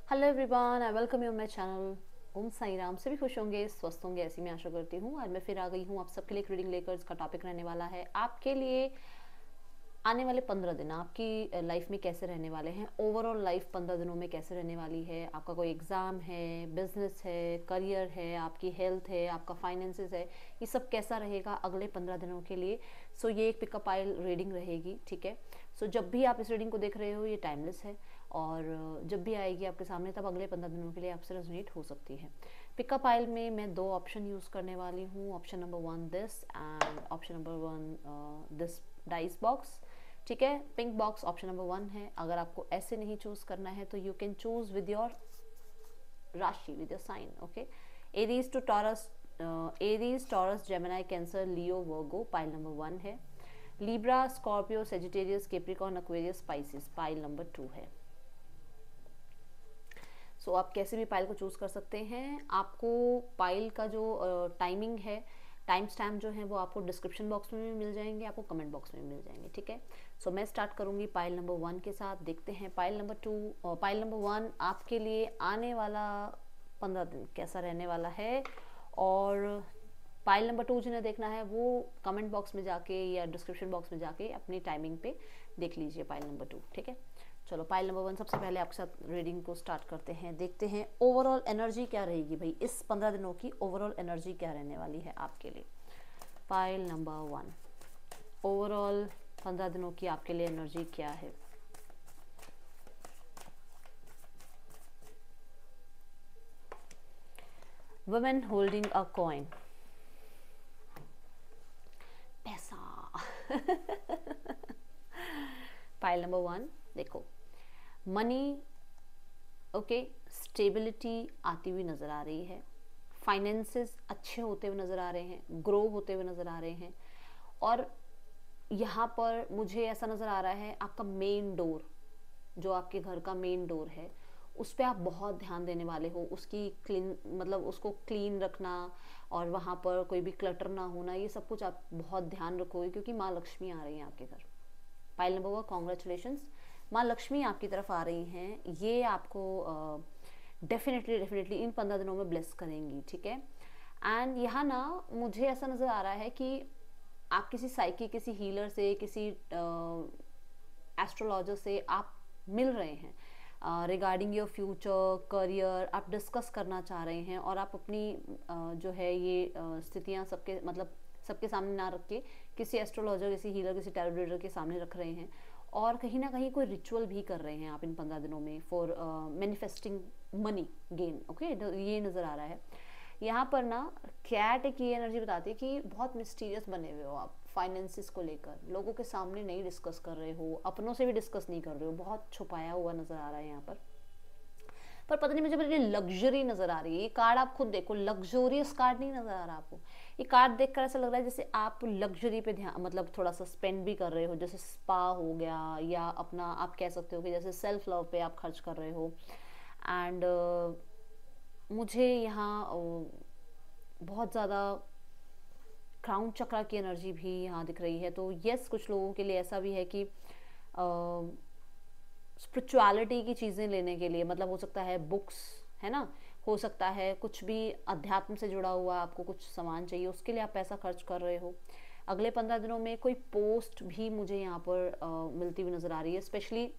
Hello everyone, I welcome you my channel. Om Sai Ram. सभी खुश होंगे, स्वस्थ होंगे, ऐसी मैं आशा करती हूँ। आज मैं फिर आ गई हूँ आप सबके लिए एक रीडिंग लेकर। इसका टॉपिक रहने वाला है आपके लिए आने वाले 15 दिन आपकी लाइफ में कैसे रहने वाले हैं। ओवरऑल लाइफ 15 दिनों में कैसे रहने वाली है। आपका कोई एग्ज़ाम है, बिजनेस है, करियर है, आपकी हेल्थ है, आपका फाइनेंसेस है, ये सब कैसा रहेगा अगले 15 दिनों के लिए। सो ये एक पिकअप आइल रीडिंग रहेगी, ठीक है। सो जब भी आप इस रीडिंग को देख रहे हो ये टाइमलेस है, और जब भी आएगी आपके सामने तब अगले 15 दिनों के लिए आपसे रेजोनेट हो सकती है। पिकअप आइल में मैं दो ऑप्शन यूज़ करने वाली हूँ। Option number 1 this and option number 1 this dice box, ठीक है। पिंक बॉक्स ऑप्शन नंबर 1 है। अगर आपको ऐसे नहीं चूज करना है तो you can choose with your rashi, with your sign, okay. Aries to Taurus, Aries, Taurus, Gemini, Cancer, Leo, Virgo pile number 1 है। Libra, Scorpio, Sagittarius, Capricorn, Aquarius, Pisces pile number 2 है। सो आप कैसे भी पाइल को चूज़ कर सकते हैं। आपको पाइल का जो टाइमिंग है, टाइम स्टैम्प जो है वो आपको डिस्क्रिप्शन बॉक्स में भी मिल जाएंगे, आपको कमेंट बॉक्स में भी मिल जाएंगे, ठीक है। सो मैं स्टार्ट करूंगी पाइल नंबर 1 के साथ। देखते हैं पाइल नंबर 2 और पाइल नंबर 1 आपके लिए आने वाला 15 दिन कैसा रहने वाला है। और पाइल नंबर 2 जिन्हें देखना है वो कमेंट बॉक्स में जाके या डिस्क्रिप्शन बॉक्स में जाके अपनी टाइमिंग पे देख लीजिए पाइल नंबर 2, ठीक है। चलो पाइल नंबर 1 सबसे पहले आपके साथ रीडिंग को स्टार्ट करते हैं। देखते हैं ओवरऑल एनर्जी क्या रहेगी भाई, इस 15 दिनों की ओवरऑल एनर्जी क्या रहने वाली है आपके लिए। पाइल नंबर 1 ओवरऑल 15 दिनों की आपके लिए एनर्जी क्या है। वुमेन होल्डिंग अ कॉइन, पैसा। पाइल नंबर 1 देखो, मनी, ओके, स्टेबिलिटी आती हुई नज़र आ रही है। फाइनेंसेस अच्छे होते हुए नज़र आ रहे हैं, ग्रो होते हुए नज़र आ रहे हैं। और यहाँ पर मुझे ऐसा नज़र आ रहा है आपका मेन डोर, जो आपके घर का मेन डोर है, उस पर आप बहुत ध्यान देने वाले हो। उसकी क्लीन, मतलब उसको क्लीन रखना और वहाँ पर कोई भी क्लटर ना होना, ये सब कुछ आप बहुत ध्यान रखोगे क्योंकि माँ लक्ष्मी आ रही हैं आपके घर। पाइल नंबर 1 कॉन्ग्रेचुलेशंस, माँ लक्ष्मी आपकी तरफ आ रही हैं। ये आपको डेफिनेटली इन 15 दिनों में ब्लेस करेंगी, ठीक है। एंड यहाँ ना मुझे ऐसा नज़र आ रहा है कि आप किसी साइकी, किसी हीलर से, किसी एस्ट्रोलॉजर से आप मिल रहे हैं रिगार्डिंग योर फ्यूचर, करियर आप डिस्कस करना चाह रहे हैं। और आप अपनी जो है ये स्थितियाँ सबके, मतलब सबके सामने ना रख के किसी एस्ट्रोलॉजर, किसी हीलर, किसी टैरो रीडर के सामने रख रहे हैं। और कहीं ना कहीं कोई रिचुअल भी कर रहे हैं आप इन 15 दिनों में for manifesting money gain, okay. ये नज़र आ रहा है यहाँ पर ना। कैट की एनर्जी बताती है कि बहुत मिस्टीरियस बने हुए हो आप फाइनेंसिस को लेकर, लोगों के सामने नहीं डिस्कस कर रहे हो, अपनों से भी डिस्कस नहीं कर रहे हो, बहुत छुपाया हुआ नज़र आ रहा है यहाँ पर पता नहीं मुझे बड़ी लग्जरी नज़र आ रही है। ये कार्ड आप खुद देखो, लग्जोरियस कार्ड नहीं नज़र आ रहा आपको। ये कार्ड देखकर ऐसा लग रहा है जैसे आप लग्जरी पे ध्यान, मतलब थोड़ा सा स्पेंड भी कर रहे हो, जैसे स्पा हो गया, या अपना आप कह सकते हो कि जैसे सेल्फ लव पे आप खर्च कर रहे हो। एंड मुझे यहाँ बहुत ज़्यादा क्राउन चक्रा की एनर्जी भी यहाँ दिख रही है। तो यस, कुछ लोगों के लिए ऐसा भी है कि स्पिरिचुअलिटी की चीज़ें लेने के लिए, मतलब हो सकता है बुक्स, है ना, हो सकता है कुछ भी अध्यात्म से जुड़ा हुआ आपको कुछ सामान चाहिए, उसके लिए आप पैसा खर्च कर रहे हो। अगले 15 दिनों में कोई पोस्ट भी मुझे यहाँ पर मिलती हुई नज़र आ रही है। स्पेशली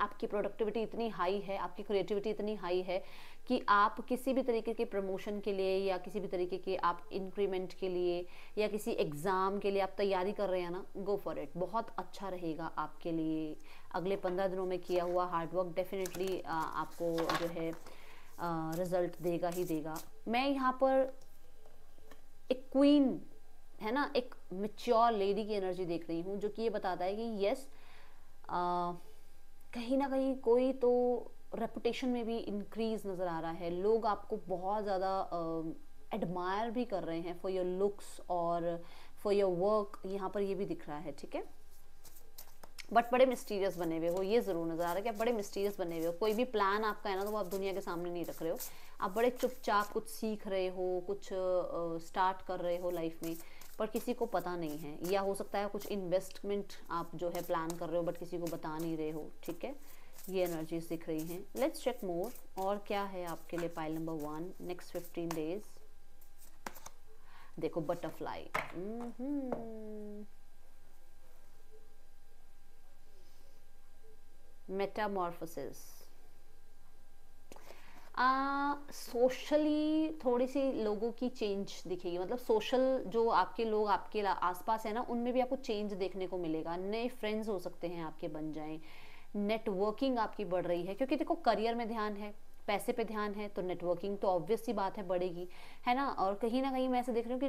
आपकी प्रोडक्टिविटी इतनी हाई है, आपकी क्रिएटिविटी इतनी हाई है कि आप किसी भी तरीके के प्रमोशन के लिए, या किसी भी तरीके के आप इंक्रीमेंट के लिए, या किसी एग्ज़ाम के लिए आप तैयारी कर रहे हैं ना, गो फॉर इट। बहुत अच्छा रहेगा आपके लिए। अगले 15 दिनों में किया हुआ हार्डवर्क डेफिनेटली आपको जो है रिजल्ट देगा ही देगा। मैं यहाँ पर एक क्वीन, है ना, एक मैच्योर लेडी की एनर्जी देख रही हूँ, जो कि ये बताता है कि यस, कहीं ना कहीं कोई तो रेपुटेशन में भी इंक्रीज नज़र आ रहा है। लोग आपको बहुत ज़्यादा एडमायर भी कर रहे हैं फॉर योर लुक्स और फॉर योर वर्क, यहाँ पर ये भी दिख रहा है, ठीक है। बट बड़े मिस्टीरियस बने हुए हो, ये ज़रूर नज़र आ रहा है कि आप बड़े मिस्टीरियस बने हुए हो। कोई भी प्लान आपका है ना, तो वो आप दुनिया के सामने नहीं रख रहे हो। आप बड़े चुपचाप कुछ सीख रहे हो, कुछ स्टार्ट कर रहे हो लाइफ में, पर किसी को पता नहीं है। या हो सकता है कुछ इन्वेस्टमेंट आप जो है प्लान कर रहे हो बट किसी को बता नहीं रहे हो, ठीक है। ये एनर्जीज दिख रही हैं। लेट्स चेक मोर, और क्या है आपके लिए पाइल नंबर 1 नेक्स्ट 15 डेज। देखो बटरफ्लाई, मेटामॉर्फोसिस, सोशली थोड़ी सी लोगों की चेंज दिखेगी, मतलब सोशल जो आपके लोग आपके आसपास है ना, उनमें भी आपको चेंज देखने को मिलेगा। नए फ्रेंड्स हो सकते हैं आपके बन जाएं, नेटवर्किंग आपकी बढ़ रही है, क्योंकि देखो करियर में ध्यान है, पैसे पे ध्यान है, तो नेटवर्किंग तो ऑब्वियस सी बात है बढ़ेगी, है ना। और कहीं ना कहीं मैं ऐसे देख रही हूँ कि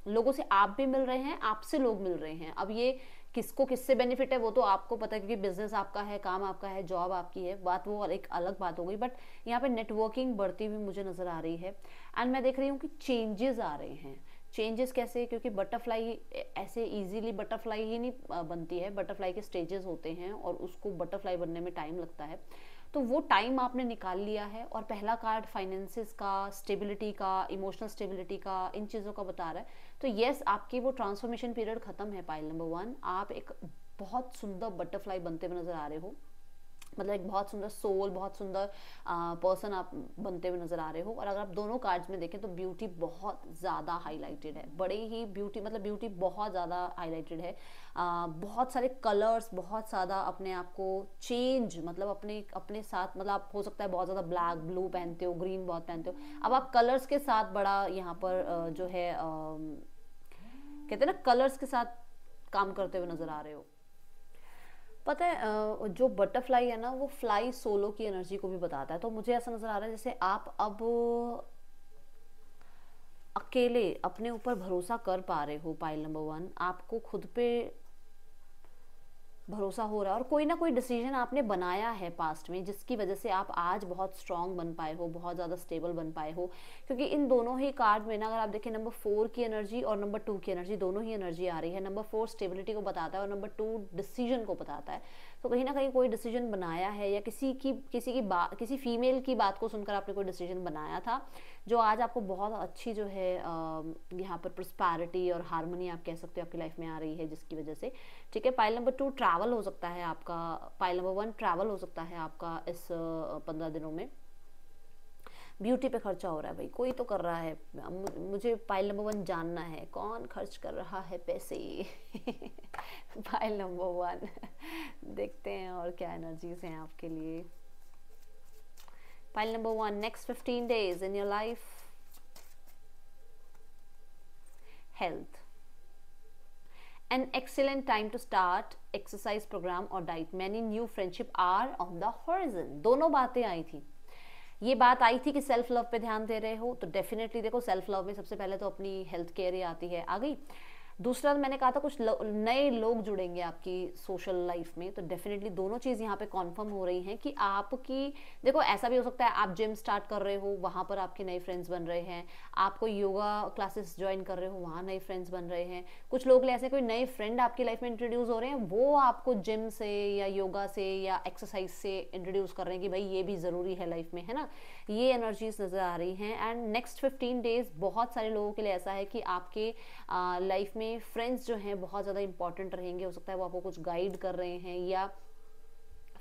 लोगों से आप भी मिल रहे हैं, आपसे लोग मिल रहे हैं। अब ये किसको किससे बेनिफिट है वो तो आपको पता है, क्योंकि बिजनेस आपका है, काम आपका है, जॉब आपकी है, बात वो एक अलग बात हो गई। बट यहाँ पे नेटवर्किंग बढ़ती हुई मुझे नजर आ रही है। एंड मैं देख रही हूँ कि चेंजेस आ रहे हैं। चेंजेस कैसे? क्योंकि बटरफ्लाई ऐसे इजीली बटरफ्लाई ही नहीं बनती है, बटरफ्लाई के स्टेजेस होते हैं और उसको बटरफ्लाई बनने में टाइम लगता है। तो वो टाइम आपने निकाल लिया है। और पहला कार्ड फाइनेंसिस का, स्टेबिलिटी का, इमोशनल स्टेबिलिटी का, इन चीज़ों का बता रहा है। तो यस, आपकी वो ट्रांसफॉर्मेशन पीरियड खत्म है पाइल नंबर 1। आप एक बहुत सुंदर बटरफ्लाई बनते हुए नजर आ रहे हो, मतलब एक बहुत सुंदर सोल, बहुत सुंदर पर्सन आप बनते हुए नजर आ रहे हो। और अगर आप दोनों कार्ड्स में देखें तो ब्यूटी बहुत ज़्यादा हाईलाइटेड है, बड़े ही ब्यूटी, मतलब ब्यूटी बहुत ज़्यादा हाईलाइटेड है। बहुत सारे कलर्स, बहुत ज़्यादा अपने आप को चेंज, मतलब अपने अपने साथ, मतलब आप हो सकता है बहुत ज़्यादा ब्लैक ब्लू पहनते हो, ग्रीन बहुत पहनते हो, अब आप कलर्स के साथ बड़ा यहाँ पर जो है कहते हैं ना, कलर्स के साथ काम करते हुए नजर आ रहे हो। पता है जो बटरफ्लाई है ना, वो फ्लाई सोलो की एनर्जी को भी बताता है। तो मुझे ऐसा नजर आ रहा है जैसे आप अब अकेले अपने ऊपर भरोसा कर पा रहे हो पाइल नंबर 1, आपको खुद पे भरोसा हो रहा है, और कोई ना कोई डिसीजन आपने बनाया है पास्ट में जिसकी वजह से आप आज बहुत स्ट्रांग बन पाए हो, बहुत ज़्यादा स्टेबल बन पाए हो। क्योंकि इन दोनों ही कार्ड में ना, अगर आप देखें नंबर 4 की एनर्जी और नंबर 2 की एनर्जी, दोनों ही एनर्जी आ रही है। नंबर 4 स्टेबिलिटी को बताता है और नंबर 2 डिसीजन को बताता है। तो कहीं ना कहीं कोई डिसीजन बनाया है, या किसी फीमेल की बात को सुनकर आपने कोई डिसीजन बनाया था, जो आज आपको बहुत अच्छी जो है यहाँ पर प्रोस्पैरिटी और हार्मनी आप कह सकते हो आपकी लाइफ में आ रही है, जिसकी वजह से, ठीक है। पाइल नंबर 2 ट्रैवल हो सकता है आपका, पाइल नंबर 1 ट्रैवल हो सकता है आपका इस 15 दिनों में। ब्यूटी पे खर्चा हो रहा है भाई, कोई तो कर रहा है। मुझे पाइल नंबर 1 जानना है, कौन खर्च कर रहा है पैसे। पाइल नंबर 1 देखते हैं और क्या एनर्जीज हैं आपके लिए। Pile number 1 next 15 days in your life. Health, an excellent time to start exercise program or diet, many new friendship are on the horizon। दोनों बातें आई थी। ये बात आई थी कि सेल्फ लव पे ध्यान दे रहे हो, तो डेफिनेटली देखो सेल्फ लव में सबसे पहले तो अपनी हेल्थ केयर ही आती है, आ गई। दूसरा मैंने कहा था कुछ नए लोग जुड़ेंगे आपकी सोशल लाइफ में, तो डेफिनेटली दोनों चीज़ यहाँ पे कॉन्फर्म हो रही हैं कि आपकी, देखो ऐसा भी हो सकता है आप जिम स्टार्ट कर रहे हो, वहाँ पर आपके नए फ्रेंड्स बन रहे हैं, आप कोई योगा क्लासेस ज्वाइन कर रहे हो, वहाँ नए फ्रेंड्स बन रहे हैं। कुछ लोग ऐसे कोई नए फ्रेंड आपकी लाइफ में इंट्रोड्यूस हो रहे हैं, वो आपको जिम से या योगा से या एक्सरसाइज से इंट्रोड्यूस कर रहे हैं कि भाई ये भी ज़रूरी है लाइफ में, है ना। ये एनर्जीज नज़र आ रही हैं। एंड नेक्स्ट 15 डेज बहुत सारे लोगों के लिए ऐसा है कि आपके लाइफ में फ्रेंड्स जो हैं बहुत ज़्यादा इंपॉर्टेंट रहेंगे। हो सकता है वो आपको कुछ गाइड कर रहे हैं, या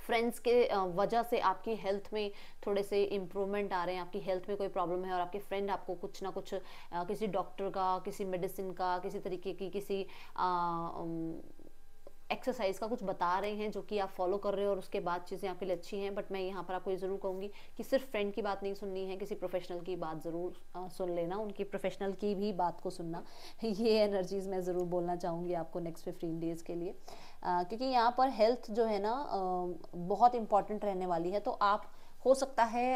फ्रेंड्स के वजह से आपकी हेल्थ में थोड़े से इम्प्रूवमेंट आ रहे हैं, आपकी हेल्थ में कोई प्रॉब्लम है और आपके फ्रेंड आपको कुछ ना कुछ किसी डॉक्टर का, किसी मेडिसिन का, किसी तरीके की किसी एक्सरसाइज का कुछ बता रहे हैं जो कि आप फॉलो कर रहे हो और उसके बाद चीज़ें आपके लिए अच्छी हैं। बट मैं यहाँ पर आपको ये ज़रूर कहूँगी कि सिर्फ फ्रेंड की बात नहीं सुननी है, किसी प्रोफेशनल की बात ज़रूर सुन लेना, उनकी प्रोफेशनल की भी बात को सुनना। ये एनर्जीज़ मैं ज़रूर बोलना चाहूँगी आपको नेक्स्ट 15 डेज़ के लिए, क्योंकि यहाँ पर हेल्थ जो है ना बहुत इंपॉर्टेंट रहने वाली है। तो आप हो सकता है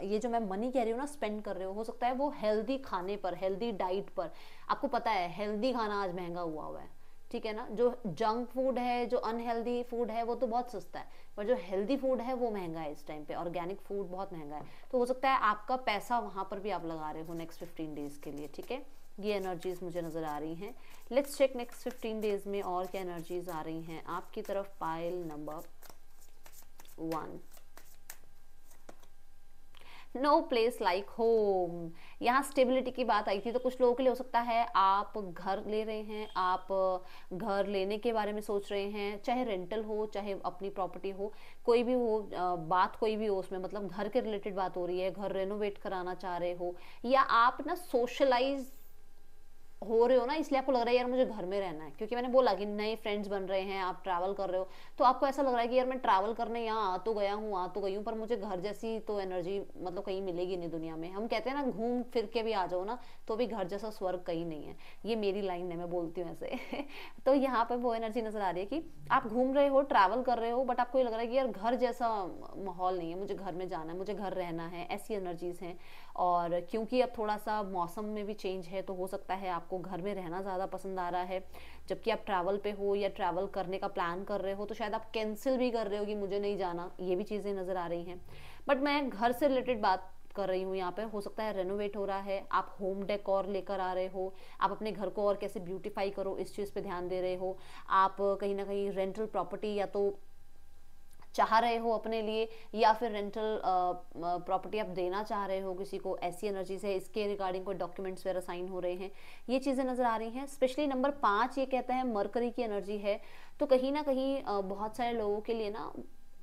ये जो मैं मनी कह रही हूँ ना स्पेंड कर रहे हो सकता है वो हेल्दी खाने पर, हेल्दी डाइट पर। आपको पता है हेल्दी खाना आज महंगा हुआ है, ठीक है ना। जो जंक फूड है, जो अनहेल्दी फूड है, वो तो बहुत सस्ता है, पर जो हेल्दी फूड है वो महंगा है इस टाइम पे। ऑर्गेनिक फूड बहुत महंगा है, तो हो सकता है आपका पैसा वहाँ पर भी आप लगा रहे हो नेक्स्ट 15 डेज के लिए, ठीक है। ये एनर्जीज मुझे नज़र आ रही हैं। लेट्स चेक नेक्स्ट 15 डेज में और क्या एनर्जीज आ रही हैं आपकी तरफ। Pile number 1 no place like home, यहाँ स्टेबिलिटी की बात आई थी। तो कुछ लोगों के लिए हो सकता है आप घर ले रहे हैं, आप घर लेने के बारे में सोच रहे हैं, चाहे रेंटल हो चाहे अपनी प्रॉपर्टी हो, कोई भी हो, बात कोई भी हो उसमें, मतलब घर के रिलेटेड बात हो रही है, घर रेनोवेट कराना चाह रहे हो, या आप ना सोशलाइज हो रहे हो ना, इसलिए आपको लग रहा है यार मुझे घर में रहना है, क्योंकि मैंने बोला कि नए फ्रेंड्स बन रहे हैं, आप ट्रैवल कर रहे हो, तो आपको ऐसा लग रहा है कि यार मैं ट्रैवल करने यहाँ आ तो गया हूँ, आ तो गई हूँ, पर मुझे घर जैसी तो एनर्जी मतलब कहीं मिलेगी नहीं दुनिया में। हम कहते हैं ना घूम फिर के भी आ जाओ ना, तो भी घर जैसा स्वर्ग कहीं नहीं है। ये मेरी लाइन है, मैं बोलती हूँ ऐसे तो यहाँ पर वो एनर्जी नजर आ रही है कि आप घूम रहे हो, ट्रैवल कर रहे हो, बट आपको ये लग रहा है कि यार घर जैसा माहौल नहीं है, मुझे घर में जाना है, मुझे घर रहना है, ऐसी एनर्जीज हैं। और क्योंकि अब थोड़ा सा मौसम में भी चेंज है, तो हो सकता है आपको घर में रहना ज़्यादा पसंद आ रहा है, जबकि आप ट्रैवल पे हो या ट्रैवल करने का प्लान कर रहे हो, तो शायद आप कैंसिल भी कर रहे हो कि मुझे नहीं जाना। ये भी चीज़ें नज़र आ रही हैं। बट मैं घर से रिलेटेड बात कर रही हूँ यहाँ पे। हो सकता है रेनोवेट हो रहा है, आप होम डेकोर लेकर आ रहे हो, आप अपने घर को और कैसे ब्यूटीफाई करो इस चीज़ पे ध्यान दे रहे हो, आप कहीं ना कहीं रेंटल प्रॉपर्टी या तो चाह रहे हो अपने लिए, या फिर रेंटल प्रॉपर्टी आप देना चाह रहे हो किसी को, ऐसी एनर्जी से इसके रिगार्डिंग कोई डॉक्यूमेंट्स वगैरह साइन हो रहे हैं, ये चीज़ें नज़र आ रही हैं। स्पेशली नंबर 5 ये कहता है मरकरी की एनर्जी है, तो कहीं ना कहीं बहुत सारे लोगों के लिए ना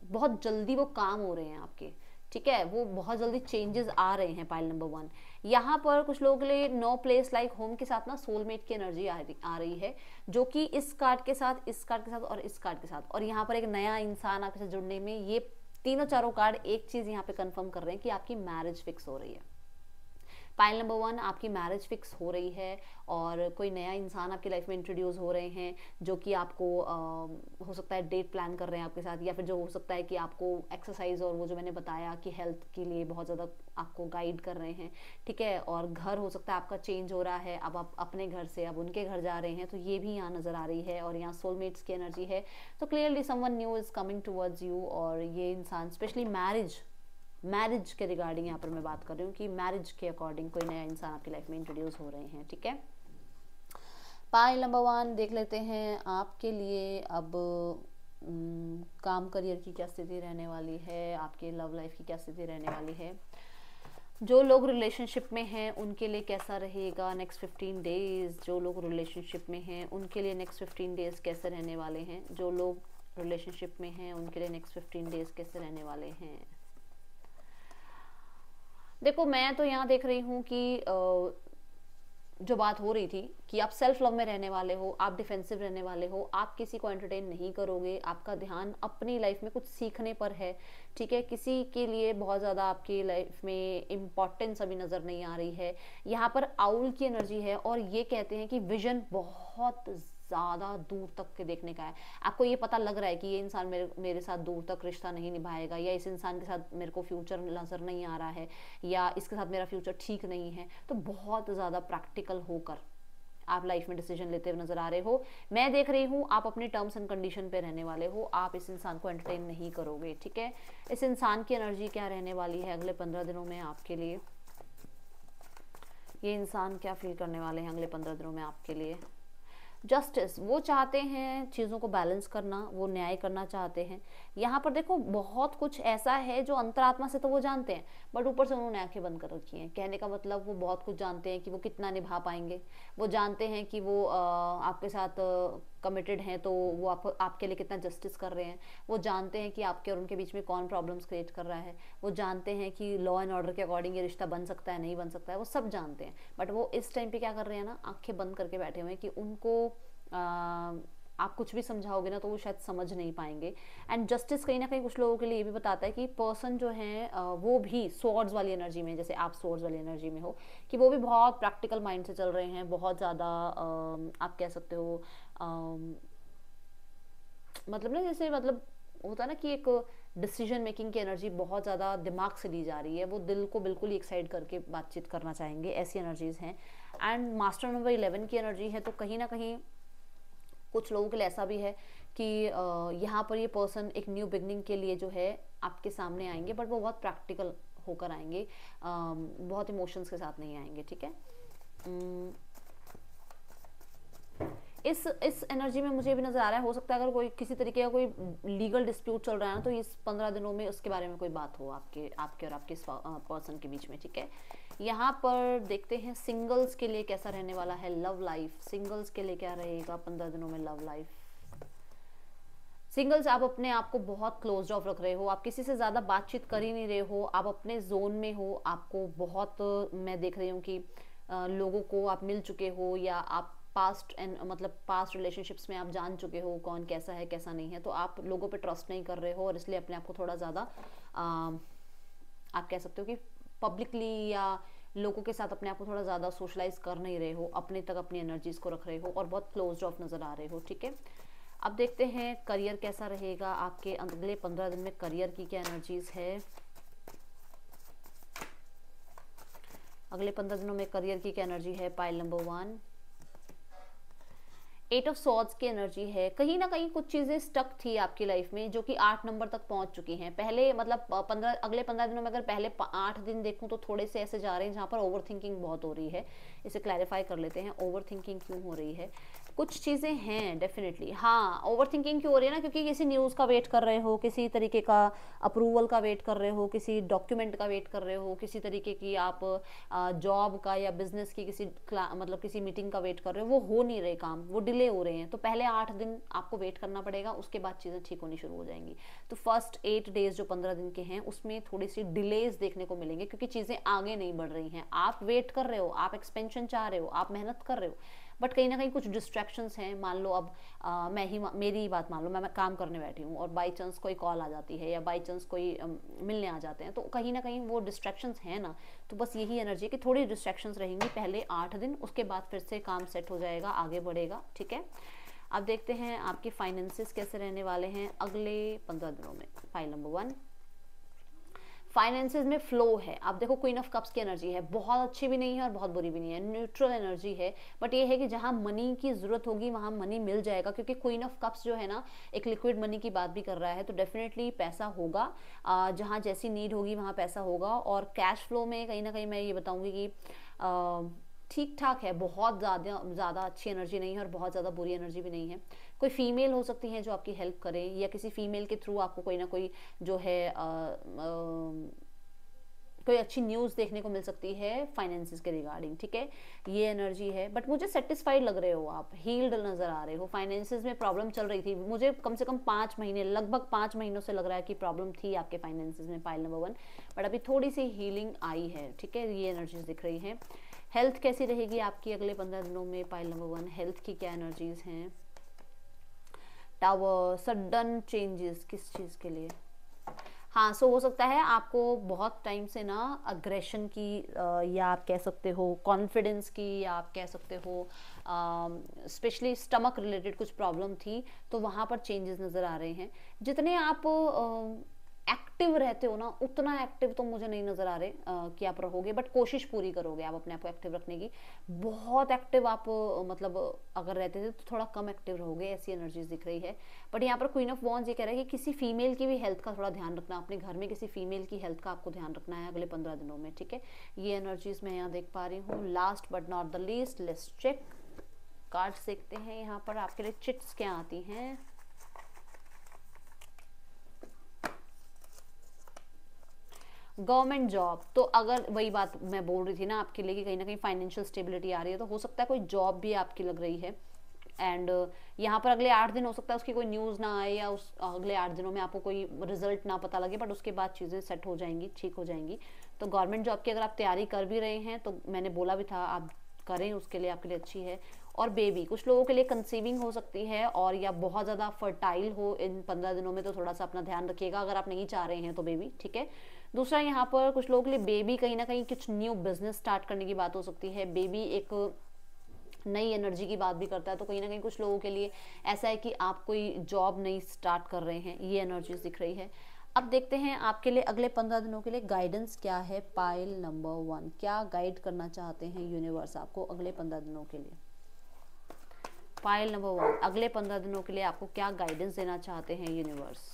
बहुत जल्दी वो काम हो रहे हैं आपके, ठीक है, वो बहुत जल्दी चेंजेस आ रहे हैं। पाइल नंबर 1 यहाँ पर कुछ लोगों के लिए नो प्लेस लाइक होम के साथ ना सोलमेट की एनर्जी आ रही है, जो कि इस कार्ड के साथ, इस कार्ड के साथ और इस कार्ड के साथ, और यहाँ पर एक नया इंसान आपके साथ जुड़ने में, ये तीनों चारों कार्ड एक चीज यहाँ पे कंफर्म कर रहे हैं कि आपकी मैरिज फिक्स हो रही है। पाइल नंबर 1 आपकी मैरिज फिक्स हो रही है, और कोई नया इंसान आपकी लाइफ में इंट्रोड्यूस हो रहे हैं, जो कि आपको हो सकता है डेट प्लान कर रहे हैं आपके साथ, या फिर जो हो सकता है कि आपको एक्सरसाइज और वो जो मैंने बताया कि हेल्थ के लिए बहुत ज़्यादा आपको गाइड कर रहे हैं, ठीक है। और घर हो सकता है आपका चेंज हो रहा है, अब आप अपने घर से अब उनके घर जा रहे हैं, तो ये भी यहाँ नज़र आ रही है। और यहाँ सोलमेट्स की एनर्जी है, तो clearly someone new is coming towards you, और ये इंसान स्पेशली मैरिज के रिगार्डिंग यहाँ पर मैं बात कर रही हूँ कि मैरिज के अकॉर्डिंग कोई नया इंसान आपकी लाइफ में इंट्रोड्यूस हो रहे हैं, ठीक है। पाइल नंबर 1 देख लेते हैं आपके लिए अब काम करियर की क्या स्थिति रहने वाली है, आपके लव लाइफ की क्या स्थिति रहने वाली है। जो लोग रिलेशनशिप में हैं उनके लिए कैसा रहेगा नेक्स्ट 15 डेज, जो लोग रिलेशनशिप में हैं उनके लिए नेक्स्ट 15 डेज कैसे रहने वाले हैं, जो लोग रिलेशनशिप में हैं उनके लिए नेक्स्ट 15 डेज कैसे रहने वाले हैं। देखो मैं तो यहाँ देख रही हूँ कि जो बात हो रही थी कि आप सेल्फ लव में रहने वाले हो, आप डिफेंसिव रहने वाले हो, आप किसी को एंटरटेन नहीं करोगे, आपका ध्यान अपनी लाइफ में कुछ सीखने पर है, ठीक है। किसी के लिए बहुत ज़्यादा आपकी लाइफ में इम्पोर्टेंस अभी नज़र नहीं आ रही है। यहाँ पर आउल की एनर्जी है, और ये कहते हैं कि विजन बहुत ज़्यादा दूर तक के देखने का है। आपको ये पता लग रहा है कि ये इंसान मेरे साथ दूर तक रिश्ता नहीं निभाएगा, या इस इंसान के साथ मेरे को फ्यूचर नज़र नहीं आ रहा है, या इसके साथ मेरा फ्यूचर ठीक नहीं है। तो बहुत ज़्यादा प्रैक्टिकल होकर आप लाइफ में डिसीजन लेते हुए नजर आ रहे हो। मैं देख रही हूँ आप अपनी टर्म्स एंड कंडीशन पे रहने वाले हो, आप इस इंसान को एंटरटेन नहीं करोगे, ठीक है। इस इंसान की एनर्जी क्या रहने वाली है अगले 15 दिनों में आपके लिए, ये इंसान क्या फील करने वाले हैं अगले 15 दिनों में आपके लिए। जस्टिस, वो चाहते हैं चीज़ों को बैलेंस करना, वो न्याय करना चाहते हैं। यहाँ पर देखो बहुत कुछ ऐसा है जो अंतरात्मा से तो वो जानते हैं, बट ऊपर से उन्होंने आंखें बंद कर रखी हैं। कहने का मतलब वो बहुत कुछ जानते हैं कि वो कितना निभा पाएंगे, वो जानते हैं कि वो आपके साथ कमिटेड हैं, तो वो आपके लिए कितना जस्टिस कर रहे हैं, वो जानते हैं कि आपके और उनके बीच में कौन प्रॉब्लम्स क्रिएट कर रहा है, वो जानते हैं कि लॉ एंड ऑर्डर के अकॉर्डिंग ये रिश्ता बन सकता है नहीं बन सकता है, वो सब जानते हैं। बट वो इस टाइम पे क्या कर रहे हैं ना, आंखें बंद करके बैठे हुए हैं कि उनको आप कुछ भी समझाओगे ना तो वो शायद समझ नहीं पाएंगे। एंड जस्टिस कहीं ना कहीं कुछ लोगों के लिए ये भी बताता है कि पर्सन जो है वो भी स्वॉर्ड्स वाली एनर्जी में, जैसे आप स्वॉर्ड्स वाली एनर्जी में हो, कि वो भी बहुत प्रैक्टिकल माइंड से चल रहे हैं, बहुत ज़्यादा आप कह सकते हो मतलब ना, जैसे मतलब होता है ना कि एक डिसीजन मेकिंग की एनर्जी बहुत ज़्यादा दिमाग से ली जा रही है, वो दिल को बिल्कुल ही एक साइड करके बातचीत करना चाहेंगे, ऐसी एनर्जीज हैं। एंड मास्टर नंबर 11 की एनर्जी है, तो कहीं ना कहीं कुछ लोगों के लिए ऐसा भी है कि यहाँ पर ये पर्सन एक न्यू बिगनिंग के लिए जो है आपके सामने आएंगे, बट वो बहुत प्रैक्टिकल होकर आएंगे, बहुत इमोशंस के साथ नहीं आएंगे, ठीक है। इस एनर्जी में मुझे भी नजर आ रहा है, हो सकता है अगर कोई किसी तरीके का कोई लीगल डिस्प्यूट चल रहा है ना, तो इस 15 दिनों में उसके बारे में कोई बात हो आपके आपके और आपके पर्सन के बीच में, ठीक है। यहाँ पर देखते हैं सिंगल्स के लिए कैसा रहने वाला है लव लाइफ। सिंगल्स के लिए क्या रहेगा 15 दिनों में लव लाइफ। सिंगल्स, आप अपने आप को बहुत क्लोज ऑफ रख रहे हो, आप किसी से ज़्यादा बातचीत कर ही नहीं रहे हो, आप अपने जोन में हो, आपको बहुत, मैं देख रही हूँ कि लोगों को आप मिल चुके हो, या आप पास्ट एंड मतलब पास्ट रिलेशनशिप्स में आप जान चुके हो कौन कैसा है कैसा नहीं है, तो आप लोगों पे ट्रस्ट नहीं कर रहे हो, और इसलिए अपने आप को थोड़ा ज़्यादा आप कह सकते हो कि पब्लिकली या लोगों के साथ अपने आप को थोड़ा ज़्यादा सोशलाइज कर नहीं रहे हो, अपने तक अपनी एनर्जीज को रख रहे हो और बहुत क्लोज ऑफ नज़र आ रहे हो, ठीक है। अब देखते हैं करियर कैसा रहेगा आपके अगले 15 दिन में, करियर की क्या एनर्जीज है। अगले 15 दिनों में करियर की क्या एनर्जी है। पाइल नंबर 1, 8 ऑफ सॉर्ड्स की एनर्जी है। कहीं ना कहीं कुछ चीजें स्टक थी आपकी लाइफ में जो कि 8 नंबर तक पहुंच चुकी हैं। पहले मतलब 15 अगले 15 दिनों में अगर पहले 8 दिन देखूं तो थोड़े से ऐसे जा रहे हैं जहां पर ओवर थिंकिंग बहुत हो रही है। इसे क्लैरिफाई कर लेते हैं, ओवर थिंकिंग क्यों हो रही है। कुछ चीज़ें हैं डेफिनेटली, हाँ ओवर थिंकिंग क्यों हो रही है ना, क्योंकि किसी न्यूज़ का वेट कर रहे हो, किसी तरीके का अप्रूवल का वेट कर रहे हो, किसी डॉक्यूमेंट का वेट कर रहे हो, किसी तरीके की आप जॉब का या बिजनेस की किसी मतलब किसी मीटिंग का वेट कर रहे हो, वो हो नहीं रहे काम, वो डिले हो रहे हैं। तो पहले 8 दिन आपको वेट करना पड़ेगा, उसके बाद चीज़ें ठीक होनी शुरू हो जाएंगी। तो फर्स्ट 8 डेज जो 15 दिन के हैं उसमें थोड़ी सी डिलेज देखने को मिलेंगे, क्योंकि चीज़ें आगे नहीं बढ़ रही हैं। आप वेट कर रहे हो, आप एक्सपेंशन चाह रहे हो, आप मेहनत कर रहे हो, बट कहीं ना कहीं कुछ डिस्ट्रैक्शंस हैं। मान लो अब मेरी ही बात मान लो, मैं काम करने बैठी हूँ और बाई चांस कोई कॉल आ जाती है या बाई चांस कोई मिलने आ जाते हैं, तो कहीं ना कहीं वो डिस्ट्रैक्शंस हैं ना। तो बस यही एनर्जी कि थोड़ी डिस्ट्रैक्शंस रहेंगी पहले 8 दिन, उसके बाद फिर से काम सेट हो जाएगा, आगे बढ़ेगा, ठीक है। अब देखते हैं आपके फाइनेंसेस कैसे रहने वाले हैं अगले 15 दिनों में। फाइल नंबर 1, फाइनेंसेस में फ्लो है। आप देखो क्वीन ऑफ कप्स की एनर्जी है, बहुत अच्छी भी नहीं है और बहुत बुरी भी नहीं है, न्यूट्रल एनर्जी है। बट ये है कि जहां मनी की जरूरत होगी वहां मनी मिल जाएगा, क्योंकि क्वीन ऑफ कप्स जो है ना एक लिक्विड मनी की बात भी कर रहा है। तो डेफिनेटली पैसा होगा, जहां जैसी नीड होगी वहां पैसा होगा। और कैश फ्लो में कहीं ना कहीं मैं ये बताऊंगी कि ठीक ठाक है, बहुत ज़्यादा अच्छी एनर्जी नहीं है और बहुत ज़्यादा बुरी एनर्जी भी नहीं है। कोई फीमेल हो सकती है जो आपकी हेल्प करे, या किसी फीमेल के थ्रू आपको कोई ना कोई जो है कोई अच्छी न्यूज़ देखने को मिल सकती है फाइनेंसेस के रिगार्डिंग, ठीक है। ये एनर्जी है, बट मुझे सेटिस्फाइड लग रहे हो आप, हील्ड नज़र आ रहे हो। फाइनेंसेस में प्रॉब्लम चल रही थी, मुझे कम से कम 5 महीने, लगभग 5 महीनों से लग रहा है कि प्रॉब्लम थी आपके फाइनेंसेस में, पाइल नंबर 1। बट अभी थोड़ी सी हीलिंग आई है, ठीक है। ये एनर्जीज दिख रही है। हेल्थ कैसी रहेगी आपकी अगले 15 दिनों में, पाइल नंबर 1। हेल्थ की क्या एनर्जीज हैं। टावर, सडन चेंजेस, किस चीज़ के लिए। हाँ, सो हो सकता है आपको बहुत टाइम से ना अग्रेशन की या आप कह सकते हो कॉन्फिडेंस की, या आप कह सकते हो स्पेशली स्टमक रिलेटेड कुछ प्रॉब्लम थी, तो वहाँ पर चेंजेस नज़र आ रहे हैं। जितने आप एक्टिव रहते हो ना, उतना एक्टिव तो मुझे नहीं नज़र आ रहे कि आप रहोगे, बट कोशिश पूरी करोगे आप अपने आप को एक्टिव रखने की। बहुत एक्टिव आप मतलब अगर रहते थे तो थोड़ा कम एक्टिव रहोगे, ऐसी एनर्जीज दिख रही है। बट यहाँ पर क्वीन ऑफ वॉन्ड्स ये कह रहा है कि किसी फीमेल की भी हेल्थ का थोड़ा ध्यान रखना, अपने घर में किसी फीमेल की हेल्थ का आपको ध्यान रखना है अगले 15 दिनों में, ठीक है। ये एनर्जीज मैं यहाँ देख पा रही हूँ। Last but not the least, let's check cards देखते हैं यहाँ पर आपके लिए चिट्स क्या आती हैं। गवर्नमेंट जॉब, तो अगर वही बात मैं बोल रही थी ना आपके लिए कि कहीं ना कहीं फाइनेंशियल स्टेबिलिटी आ रही है, तो हो सकता है कोई जॉब भी आपकी लग रही है। एंड यहाँ पर अगले 8 दिन हो सकता है उसकी कोई न्यूज़ ना आए, या उस अगले 8 दिनों में आपको कोई रिजल्ट ना पता लगे, बट उसके बाद चीज़ें सेट हो जाएंगी, ठीक हो जाएंगी। तो गवर्नमेंट जॉब की अगर आप तैयारी कर भी रहे हैं तो मैंने बोला भी था आप करें, उसके लिए आपके लिए अच्छी है। और बेबी, कुछ लोगों के लिए कंसीविंग हो सकती है, और या बहुत ज़्यादा फर्टाइल हो इन 15 दिनों में, तो थोड़ा सा अपना ध्यान रखिएगा अगर आप नहीं चाह रहे हैं तो बेबी, ठीक है। दूसरा यहाँ पर कुछ लोगों के लिए बेबी कहीं ना कहीं कुछ न्यू बिजनेस स्टार्ट करने की बात हो सकती है। बेबी एक नई एनर्जी की बात भी करता है, तो कहीं ना कहीं कुछ लोगों के लिए ऐसा है कि आप कोई जॉब नई स्टार्ट कर रहे हैं, ये एनर्जीज दिख रही है। अब देखते हैं आपके लिए अगले 15 दिनों के लिए गाइडेंस क्या है। पाइल नंबर 1, क्या गाइड करना चाहते हैं यूनिवर्स आपको अगले 15 दिनों के लिए। पाइल नंबर 1, अगले 15 दिनों के लिए आपको क्या गाइडेंस देना चाहते हैं यूनिवर्स।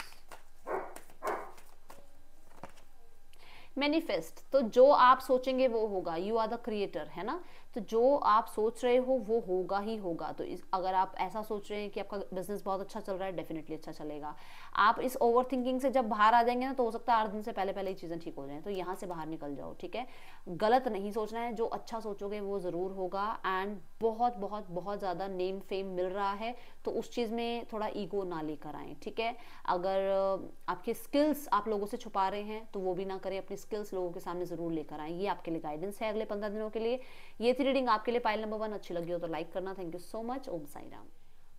मैनिफेस्ट, तो जो आप सोचेंगे वो होगा, यू आर द क्रिएटर, है ना। तो तो जो आप सोच रहे हो वो होगा ही होगा। तो अगर आप ऐसा सोच रहे हैं कि आपका बिजनेस बहुत अच्छा चल रहा है, डेफिनेटली अच्छा चलेगा। आप इस ओवर थिंकिंग से जब बाहर आ जाएंगे ना, तो हो सकता है 8 दिन से पहले पहले ही चीज़ें ठीक हो जाएं। तो यहाँ से बाहर निकल जाओ, ठीक है। गलत नहीं सोचना है, जो अच्छा सोचोगे वो ज़रूर होगा। एंड बहुत बहुत बहुत ज़्यादा नेम फेम मिल रहा है, तो उस चीज़ में थोड़ा ईगो ना लेकर आएँ, ठीक है। अगर आपके स्किल्स आप लोगों से छुपा रहे हैं तो वो भी ना करें, अपनी स्किल्स लोगों के सामने ज़रूर लेकर आएँ। ये आपके लिए गाइडेंस है अगले 15 दिनों के लिए। ये थी रीडिंग आपके लिए पाइल नंबर 1। अच्छी लगी हो तो लाइक करना। Thank you so much. Om Sai Ram.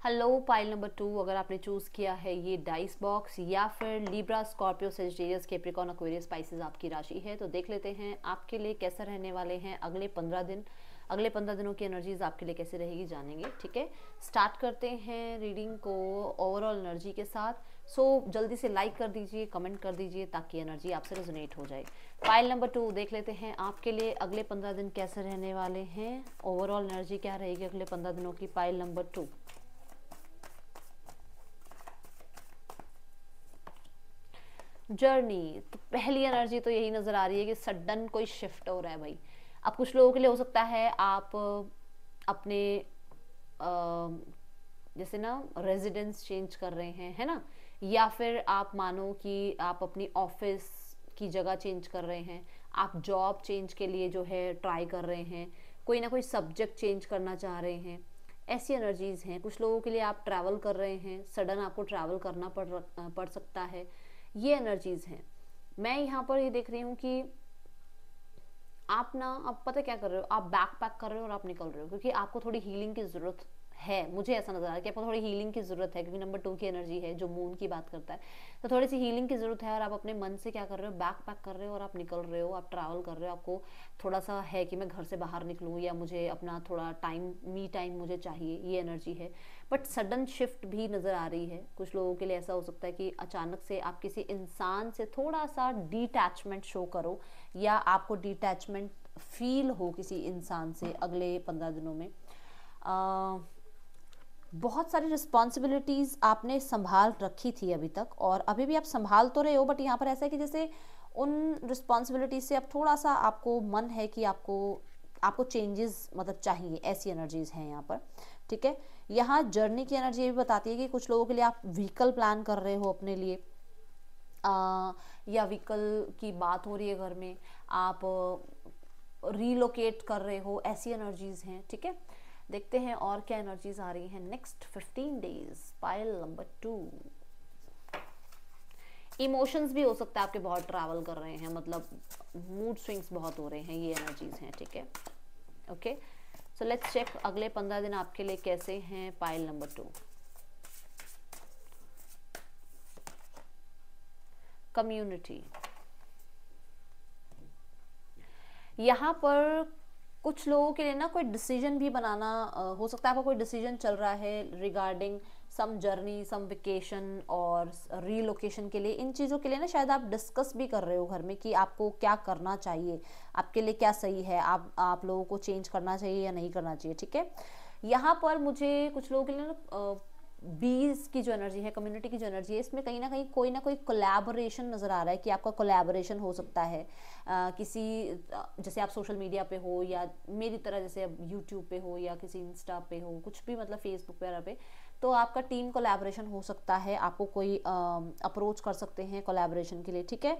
Hello pile number 2, अगर आपने चूज़ किया है ये डाइस बॉक्स या फिर Libra, Scorpio, Sagittarius, Capricorn, Aquarius, spices आपकी राशि है, तो देख लेते हैं आपके लिए कैसा रहने वाले हैं अगले 15 दिन। अगले 15 दिनों की एनर्जीज आपके लिए कैसे रहेगी जानेंगे, ठीक है। स्टार्ट करते हैं रीडिंग को ओवरऑल एनर्जी के साथ। सो जल्दी से लाइक कर दीजिए, कमेंट कर दीजिए, ताकि एनर्जी आपसे रेजोनेट हो जाए। पाइल नंबर 2 देख लेते हैं आपके लिए अगले 15 दिन कैसे रहने वाले हैं। ओवरऑल एनर्जी क्या रहेगी अगले 15 दिनों की, पाइल नंबर 2। जर्नी, तो पहली एनर्जी तो यही नजर आ रही है कि सडन कोई शिफ्ट हो रहा है भाई। अब कुछ लोगों के लिए हो सकता है आप अपने जैसे ना रेजिडेंस चेंज कर रहे हैं, है ना, या फिर आप मानो कि आप अपनी ऑफिस की जगह चेंज कर रहे हैं, आप जॉब चेंज के लिए जो है ट्राई कर रहे हैं, कोई ना कोई सब्जेक्ट चेंज करना चाह रहे हैं, ऐसी एनर्जीज हैं। कुछ लोगों के लिए आप ट्रैवल कर रहे हैं, सडन आपको ट्रैवल करना पड़ सकता है, ये एनर्जीज हैं। मैं यहाँ पर ये देख रही हूँ कि आप ना, अब पता क्या कर रहे हो, आप बैक पैक कर रहे हो और आप निकल रहे हो, क्योंकि आपको थोड़ी हीलिंग की जरूरत है। मुझे ऐसा नजर आ रहा है कि आपको थोड़ी हीलिंग की जरूरत है, क्योंकि नंबर 2 की एनर्जी है जो मून की बात करता है, तो थोड़ी सी हीलिंग की जरूरत है। और आप अपने मन से क्या कर रहे हो, बैक पैक कर रहे हो और आप निकल रहे हो, आप ट्रैवल कर रहे हो। आपको थोड़ा सा है कि मैं घर से बाहर निकलूँ, या मुझे अपना थोड़ा टाइम, मी टाइम मुझे चाहिए, ये एनर्जी है। बट सडन शिफ्ट भी नज़र आ रही है। कुछ लोगों के लिए ऐसा हो सकता है कि अचानक से आप किसी इंसान से थोड़ा सा डिटैचमेंट शो करो, या आपको डिटैचमेंट फील हो किसी इंसान से अगले 15 दिनों में। बहुत सारी रिस्पॉन्सिबिलिटीज़ आपने संभाल रखी थी अभी तक, और अभी भी आप संभाल तो रहे हो, बट यहाँ पर ऐसा है कि जैसे उन रिस्पॉन्सिबिलिटीज से अब थोड़ा सा आपको मन है कि आपको चेंजेस मतलब चाहिए, ऐसी एनर्जीज हैं यहाँ पर, ठीक है। यहाँ जर्नी की एनर्जी ये भी बताती है कि कुछ लोगों के लिए आप व्हीकल प्लान कर रहे हो अपने लिए, या व्हीकल की बात हो रही है घर में, आप रीलोकेट कर रहे हो, ऐसी एनर्जीज हैं, ठीक है। देखते हैं और क्या एनर्जीज आ रही हैं next 15 days, pile number 2। Emotions भी हो सकता है आपके बहुत ट्रैवल कर रहे हैं, मतलब मूड स्विंग्स बहुत हो रहे हैं, ये एनर्जीज हैं, ठीक है। ओके, सो लेट्स चेक अगले 15 दिन आपके लिए कैसे हैं, पाइल नंबर 2। कम्युनिटी, यहाँ पर कुछ लोगों के लिए ना कोई डिसीजन भी बनाना हो सकता है। आपका कोई डिसीजन चल रहा है रिगार्डिंग सम जर्नी, सम वेकेशन और रीलोकेशन के लिए। इन चीज़ों के लिए ना शायद आप डिस्कस भी कर रहे हो घर में कि आपको क्या करना चाहिए, आपके लिए क्या सही है, आप लोगों को चेंज करना चाहिए या नहीं करना चाहिए, ठीक है। यहाँ पर मुझे कुछ लोगों के लिए ना बीज की जो एनर्जी है, कम्युनिटी की जो एनर्जी है, इसमें कहीं ना कोई कोलैबोरेशन नज़र आ रहा है कि आपका कोलैबोरेशन हो सकता है किसी, जैसे आप सोशल मीडिया पे हो, या मेरी तरह जैसे अब यूट्यूब पे हो, या किसी इंस्टा पे हो, कुछ भी मतलब फेसबुक वगैरह पे, तो आपका टीम कोलैबोरेशन हो सकता है। आपको कोई अप्रोच कर सकते हैं कोलैबोरेशन के लिए, ठीक है।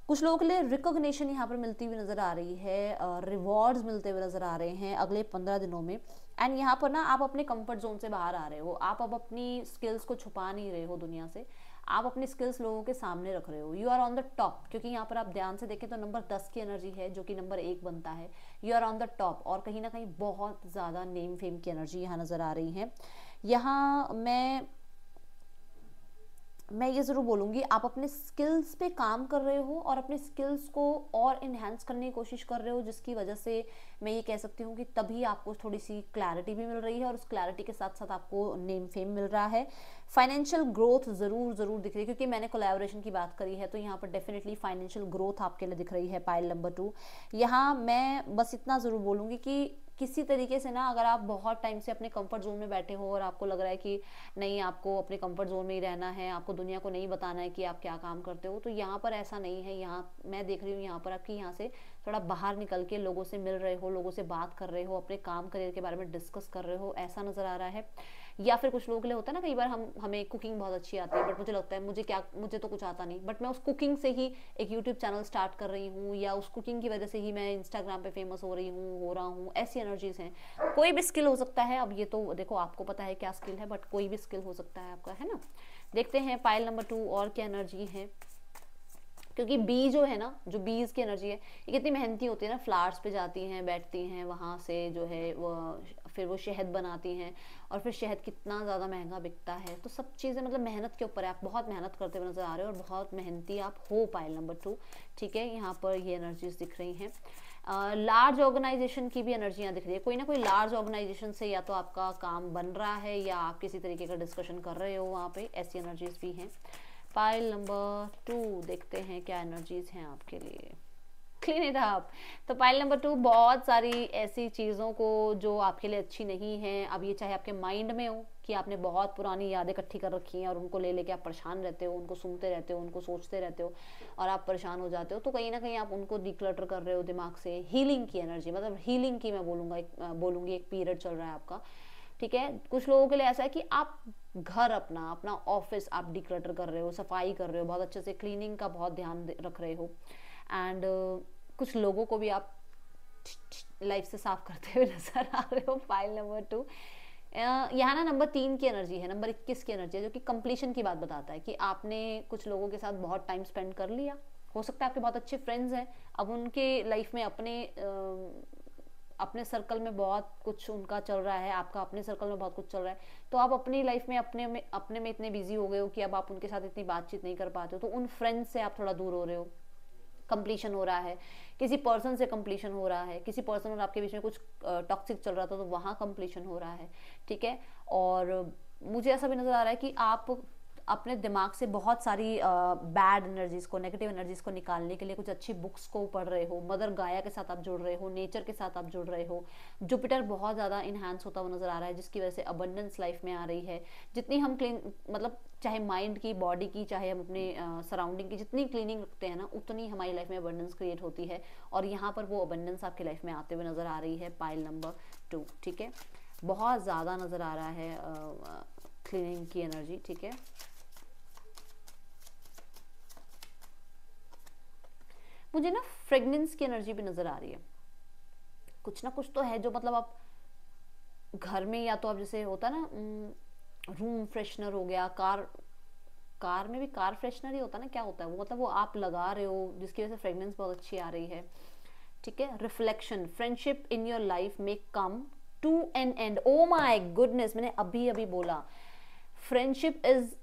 कुछ लोगों के लिए रिकॉग्निशन यहाँ पर मिलती हुई नज़र आ रही है, रिवॉर्ड्स मिलते हुए नज़र आ रहे हैं अगले 15 दिनों में। एंड यहाँ पर ना आप अपने कंफर्ट जोन से बाहर आ रहे हो, आप अब अपनी स्किल्स को छुपा नहीं रहे हो दुनिया से, आप अपनी स्किल्स लोगों के सामने रख रहे हो। You are on the top, क्योंकि यहाँ पर आप ध्यान से देखें तो नंबर 10 की एनर्जी है जो कि नंबर 1 बनता है। You are on the top, और कहीं ना कहीं बहुत ज़्यादा नेम फेम की एनर्जी यहाँ नज़र आ रही है। यहाँ मैं ये ज़रूर बोलूँगी, आप अपने स्किल्स पे काम कर रहे हो और अपने स्किल्स को और इन्हेंस करने की कोशिश कर रहे हो, जिसकी वजह से मैं ये कह सकती हूँ कि तभी आपको थोड़ी सी क्लैरिटी भी मिल रही है, और उस क्लैरिटी के साथ साथ आपको नेम फेम मिल रहा है। फाइनेंशियल ग्रोथ ज़रूर दिख रही है, क्योंकि मैंने कोलैबोरेशन की बात करी है, तो यहाँ पर डेफिनेटली फाइनेंशियल ग्रोथ आपके लिए दिख रही है, पाइल नंबर 2। यहाँ मैं बस इतना ज़रूर बोलूँगी कि किसी तरीके से ना, अगर आप बहुत टाइम से अपने कंफर्ट जोन में बैठे हो और आपको लग रहा है कि नहीं, आपको अपने कंफर्ट जोन में ही रहना है, आपको दुनिया को नहीं बताना है कि आप क्या काम करते हो, तो यहाँ पर ऐसा नहीं है। यहाँ मैं देख रही हूँ यहाँ पर आपकी यहाँ से थोड़ा बाहर निकल के लोगों से मिल रहे हो, लोगों से बात कर रहे हो, अपने काम करियर के बारे में डिस्कस कर रहे हो, ऐसा नज़र आ रहा है। या फिर कुछ लोगों के लिए होता है ना, कई बार हमें कुकिंग बहुत अच्छी आती है, बट मुझे लगता है मुझे तो कुछ आता नहीं, बट मैं उस कुकिंग से ही एक यूट्यूब चैनल स्टार्ट कर रही हूँ, या उस कुकिंग की वजह से ही मैं इंस्टाग्राम पे फेमस हो रहा हूँ। ऐसी एनर्जीज हैं। कोई भी स्किल हो सकता है। अब ये तो देखो आपको पता है क्या स्किल है, बट कोई भी स्किल हो सकता है आपका, है ना। देखते हैं पाइल नंबर 2 और क्या एनर्जी है। क्योंकि बी जो है ना, जो बीज की एनर्जी है, ये कितनी मेहनती होती है ना। फ्लावर्स पे जाती हैं, बैठती हैं, वहाँ से जो है वो फिर वो शहद बनाती हैं, और फिर शहद कितना ज़्यादा महंगा बिकता है। तो सब चीज़ें मतलब मेहनत के ऊपर है। आप बहुत मेहनत करते हुए नजर आ रहे हो और बहुत मेहनती आप हो, पाइल नंबर 2। ठीक है, यहाँ पर ये एनर्जीज दिख रही हैं। लार्ज ऑर्गेनाइजेशन की भी एनर्जियाँ दिख रही है। कोई ना कोई लार्ज ऑर्गेनाइजेशन से या तो आपका काम बन रहा है, या आप किसी तरीके का डिस्कशन कर रहे हो वहाँ पे, ऐसी एनर्जीज भी हैं। पाइल नंबर 2 देखते हैं क्या एनर्जीज हैं आपके लिए। Clean it up. तो पाइल नंबर 2 बहुत सारी ऐसी चीज़ों को जो आपके लिए अच्छी नहीं है, अब ये चाहे आपके माइंड में हो कि आपने बहुत पुरानी यादें इकट्ठी कर रखी हैं और उनको ले लेके आप परेशान रहते हो, उनको सुनते रहते हो, उनको सोचते रहते हो और आप परेशान हो जाते हो, तो कहीं ना कहीं आप उनको डिक्लटर कर रहे हो दिमाग से। हीलिंग की एनर्जी, मतलब हीलिंग की मैं बोलूँगी एक पीरियड चल रहा है आपका। ठीक है, कुछ लोगों के लिए ऐसा है कि आप घर अपना अपना ऑफिस आप डिक्लटर कर रहे हो, सफाई कर रहे हो, बहुत अच्छे से क्लीनिंग का बहुत ध्यान रख रहे हो। एंड कुछ लोगों को भी आप लाइफ से साफ करते हुए नजर आ रहे हो। फाइल नंबर 2 यहाँ ना नंबर 3 की एनर्जी है, नंबर 21 की एनर्जी है, जो कि कंप्लीशन की बात बताता है कि आपने कुछ लोगों के साथ बहुत टाइम स्पेंड कर लिया। हो सकता है आपके बहुत अच्छे फ्रेंड्स हैं, अब उनके लाइफ में अपने सर्कल में बहुत कुछ उनका चल रहा है, आपका अपने सर्कल में बहुत कुछ चल रहा है, तो आप अपनी लाइफ में अपने में इतने बिजी हो गए हो कि अब आप उनके साथ इतनी बातचीत नहीं कर पाते हो, तो उन फ्रेंड्स से आप थोड़ा दूर हो रहे हो। कंप्लीशन हो रहा है, किसी पर्सन से कंप्लीशन हो रहा है, किसी पर्सन और आपके बीच में कुछ टॉक्सिक चल रहा था तो वहाँ कंप्लीशन हो रहा है। ठीक है, और मुझे ऐसा भी नज़र आ रहा है कि आप अपने दिमाग से बहुत सारी बैड एनर्जीज को, नेगेटिव एनर्जीज को निकालने के लिए कुछ अच्छी बुक्स को पढ़ रहे हो, मदर गाया के साथ आप जुड़ रहे हो, नेचर के साथ आप जुड़ रहे हो। जुपिटर बहुत ज़्यादा इन्हांस होता हुआ नजर आ रहा है, जिसकी वजह से अबंडेंस लाइफ में आ रही है। जितनी हम क्लीन, मतलब चाहे माइंड की, बॉडी की, चाहे हम अपने सराउंडिंग की जितनी क्लीनिंग रखते हैं ना, उतनी हमारी लाइफ में अबंडेंस क्रिएट होती है, और यहाँ पर वो अबंडेंस आपकी लाइफ में आते हुए नजर आ रही है। पाइल नंबर 2, ठीक है, बहुत ज़्यादा नजर आ रहा है क्लीनिंग की एनर्जी। ठीक है, मुझे ना फ्रेगनेंस की एनर्जी भी नजर आ रही है। कुछ ना कुछ तो है जो मतलब आप घर में, या तो आप जैसे होता है ना रूम फ्रेशनर हो गया, कार में भी कार फ्रेशनर ही होता है ना, क्या होता है वो, मतलब वो आप लगा रहे हो जिसकी वजह से फ्रेगनेंस बहुत अच्छी आ रही है। ठीक है, reflection, friendship in your life में come to an end. Oh my goodness, मैंने अभी अभी बोला friendship is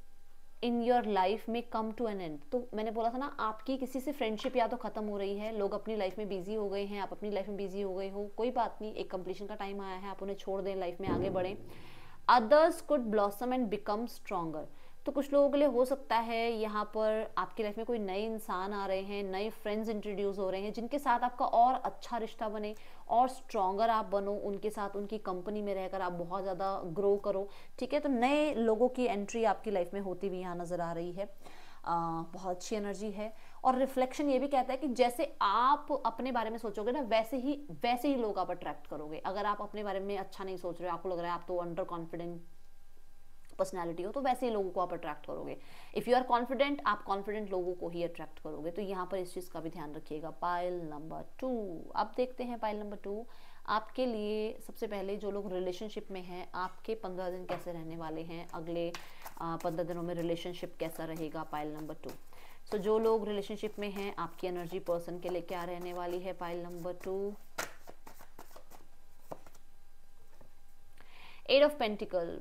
in your life में कम टू एन एंड। तो मैंने बोला था ना, आपकी किसी से फ्रेंडशिप या तो खत्म हो रही है, लोग अपनी लाइफ में बिजी हो गए हैं, आप अपनी लाइफ में बिजी हो गए हो, कोई बात नहीं, एक कंप्लीशन का टाइम आया है, आप उन्हें छोड़ दें, लाइफ में आगे बढ़ें। Others could blossom and become stronger. तो कुछ लोगों के लिए हो सकता है यहाँ पर आपकी लाइफ में कोई नए इंसान आ रहे हैं, नए फ्रेंड्स इंट्रोड्यूस हो रहे हैं, जिनके साथ आपका और अच्छा रिश्ता बने और स्ट्रॉन्गर आप बनो, उनके साथ उनकी कंपनी में रहकर आप बहुत ज़्यादा ग्रो करो। ठीक है, तो नए लोगों की एंट्री आपकी लाइफ में होती भी यहाँ नज़र आ रही है। बहुत अच्छी एनर्जी है। और रिफ्लेक्शन ये भी कहता है कि जैसे आप अपने बारे में सोचोगे ना, वैसे ही लोग आप अट्रैक्ट करोगे। अगर आप अपने बारे में अच्छा नहीं सोच रहे हो, आपको लग रहा है आप तो अंडर कॉन्फिडेंट पर्सनालिटी हो, तो वैसे ही लोगों को आप अट्रैक्ट करोगे। इफ़ यू आर कॉन्फिडेंट, आप कॉन्फिडेंट लोगों को ही अट्रैक्ट करोगे। तो यहाँ पर इस चीज़ का भी ध्यान रखिएगा। पाइल नंबर 2, अब देखते हैं पाइल नंबर 2 आपके लिए। सबसे पहले जो लोग रिलेशनशिप में हैं, आपके 15 दिन कैसे रहने वाले हैं, अगले 15 दिनों में रिलेशनशिप कैसा रहेगा। पाइल नंबर 2, सो जो लोग रिलेशनशिप में हैं, आपकी एनर्जी पर्सन के लिए क्या रहने वाली है। Pile number 2, 8 of pentacle.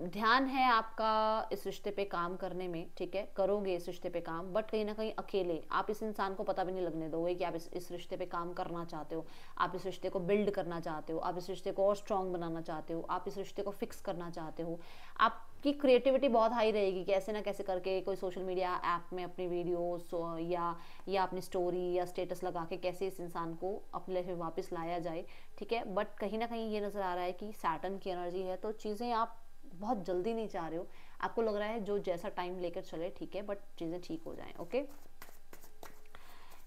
ध्यान है आपका इस रिश्ते पे काम करने में, ठीक है, करोगे इस रिश्ते पे काम, बट कहीं ना कहीं अकेले। आप इस इंसान को पता भी नहीं लगने दोगे कि आप इस रिश्ते पे काम करना चाहते हो, आप इस रिश्ते को बिल्ड करना चाहते हो, आप इस रिश्ते को और स्ट्रॉन्ग बनाना चाहते हो, आप इस रिश्ते को फिक्स करना चाहते हो। आप आपकी क्रिएटिविटी बहुत हाई रहेगी कि ऐसे ना कैसे करके कोई सोशल मीडिया ऐप में अपनी वीडियोस या अपनी स्टोरी या स्टेटस लगा के कैसे इस इंसान को अपने लाइफ में वापस लाया जाए, ठीक है। बट कहीं ना कहीं ये नज़र आ रहा है कि सैटर्न की एनर्जी है, तो चीज़ें आप बहुत जल्दी नहीं चाह रहे हो, आपको लग रहा है जो जैसा टाइम लेकर चले ठीक है, बट चीज़ें ठीक हो जाएं, ओके।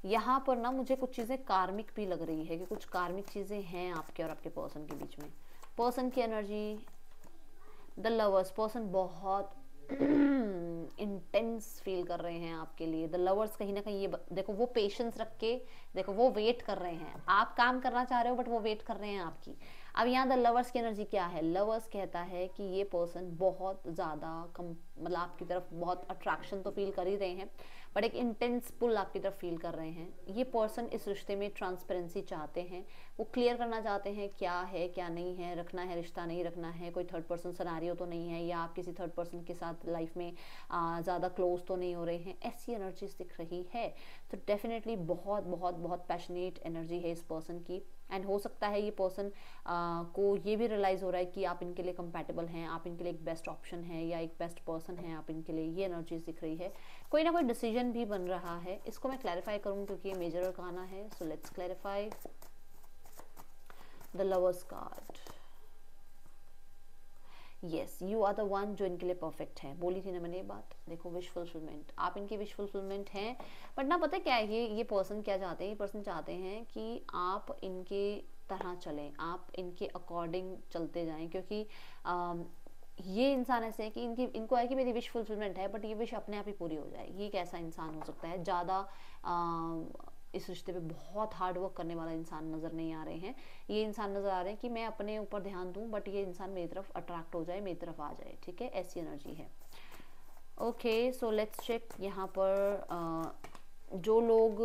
यहाँ पर ना मुझे कुछ चीज़ें कार्मिक भी लग रही है कि कुछ कार्मिक चीज़ें हैं आपके और आपके पर्सन के बीच में। पर्सन की एनर्जी, द लवर्स, पर्सन बहुत इंटेंस फील कर रहे हैं आपके लिए। द लवर्स कहीं ना कहीं ये देखो वो पेशेंस रख के, देखो वो वेट कर रहे हैं, आप काम करना चाह रहे हो बट वो वेट कर रहे हैं आपकी। अब यहाँ द लवर्स की एनर्जी क्या है, लवर्स कहता है कि ये पर्सन बहुत ज़्यादा मतलब आपकी तरफ बहुत अट्रैक्शन तो फील कर ही रहे हैं, बट एक इंटेंस पुल आपकी तरफ फील कर रहे हैं। ये पर्सन इस रिश्ते में ट्रांसपेरेंसी चाहते हैं, वो क्लियर करना चाहते हैं क्या है क्या नहीं है, रखना है रिश्ता नहीं रखना है, कोई थर्ड पर्सन सिनेरियो तो नहीं है, या आप किसी थर्ड पर्सन के साथ लाइफ में ज़्यादा क्लोज तो नहीं हो रहे हैं, ऐसी एनर्जीज दिख रही है। तो डेफिनेटली बहुत बहुत बहुत पैशनेट एनर्जी है इस पर्सन की। एंड हो सकता है ये पर्सन को ये भी रियलाइज़ हो रहा है कि आप इनके लिए कंपैटिबल हैं, आप इनके लिए एक बेस्ट ऑप्शन है या एक बेस्ट पर्सन है आप इनके लिए, ये एनर्जीज दिख रही है। कोई ना कोई डिसीजन भी बन रहा है, इसको मैं क्लैरिफाई करूँ क्योंकि ये मेजर अरकाना है। So let's clarify the lovers card. Yes, you are the one जो इनके लिए परफेक्ट है, बोली थी ना मैंने ये बात। देखो विश फुलफिलमेंट, आप इनकी विश फुलफिलमेंट हैं, बट ना पता क्या है, ये पर्सन क्या चाहते हैं, ये पर्सन चाहते हैं कि आप इनके तरह चलें, आप इनके अकॉर्डिंग चलते जाएं, क्योंकि ये इंसान ऐसे है कि इनको है कि मेरी विश फुलफिलमेंट है, बट ये विश अपने आप ही पूरी हो जाए। ये एक ऐसा इंसान हो सकता है, ज़्यादा इस रिश्ते पे बहुत हार्ड वर्क करने वाला इंसान नज़र नहीं आ रहे हैं। ये इंसान नज़र आ रहे हैं कि मैं अपने ऊपर ध्यान दूं, बट ये इंसान मेरी तरफ अट्रैक्ट हो जाए, मेरी तरफ आ जाए, ठीक है, ऐसी एनर्जी है। ओके, सो लेट्स चेक यहाँ पर जो लोग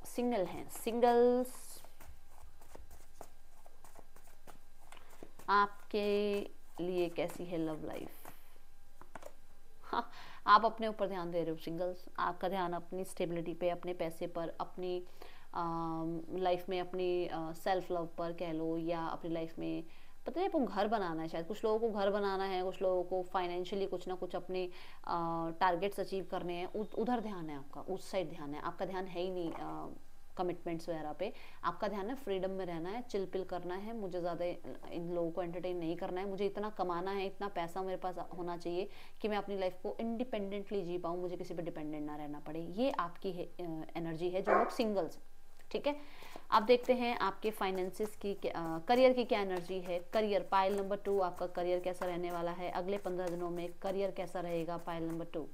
सिंगल हैं, सिंगल्स आपके लिए कैसी है लव लाइफ। हाँ, आप अपने ऊपर ध्यान दे रहे हो सिंगल्स, आपका ध्यान अपनी स्टेबिलिटी पे, अपने पैसे पर, अपनी लाइफ में अपनी सेल्फ लव पर कह लो, या अपनी लाइफ में पता नहीं आपको घर बनाना है, शायद कुछ लोगों को घर बनाना है, कुछ लोगों को फाइनेंशियली कुछ ना कुछ अपने टारगेट्स अचीव करने हैं, उधर ध्यान है आपका, उस साइड ध्यान है आपका। ध्यान है ही नहीं कमिटमेंट्स वगैरह पे, आपका ध्यान है फ्रीडम में रहना है, चिल पिल करना है, मुझे ज़्यादा इन लोगों को एंटरटेन नहीं करना है, मुझे इतना कमाना है, इतना पैसा मेरे पास होना चाहिए कि मैं अपनी लाइफ को इंडिपेंडेंटली जी पाऊँ, मुझे किसी पर डिपेंडेंट ना रहना पड़े। ये आपकी एनर्जी है जो लोग सिंगल्स, ठीक है। अब देखते हैं आपके फाइनेंसिस की करियर की क्या एनर्जी है। करियर, पाइल नंबर 2, आपका करियर कैसा रहने वाला है अगले 15 दिनों में, करियर कैसा रहेगा, pile number 2।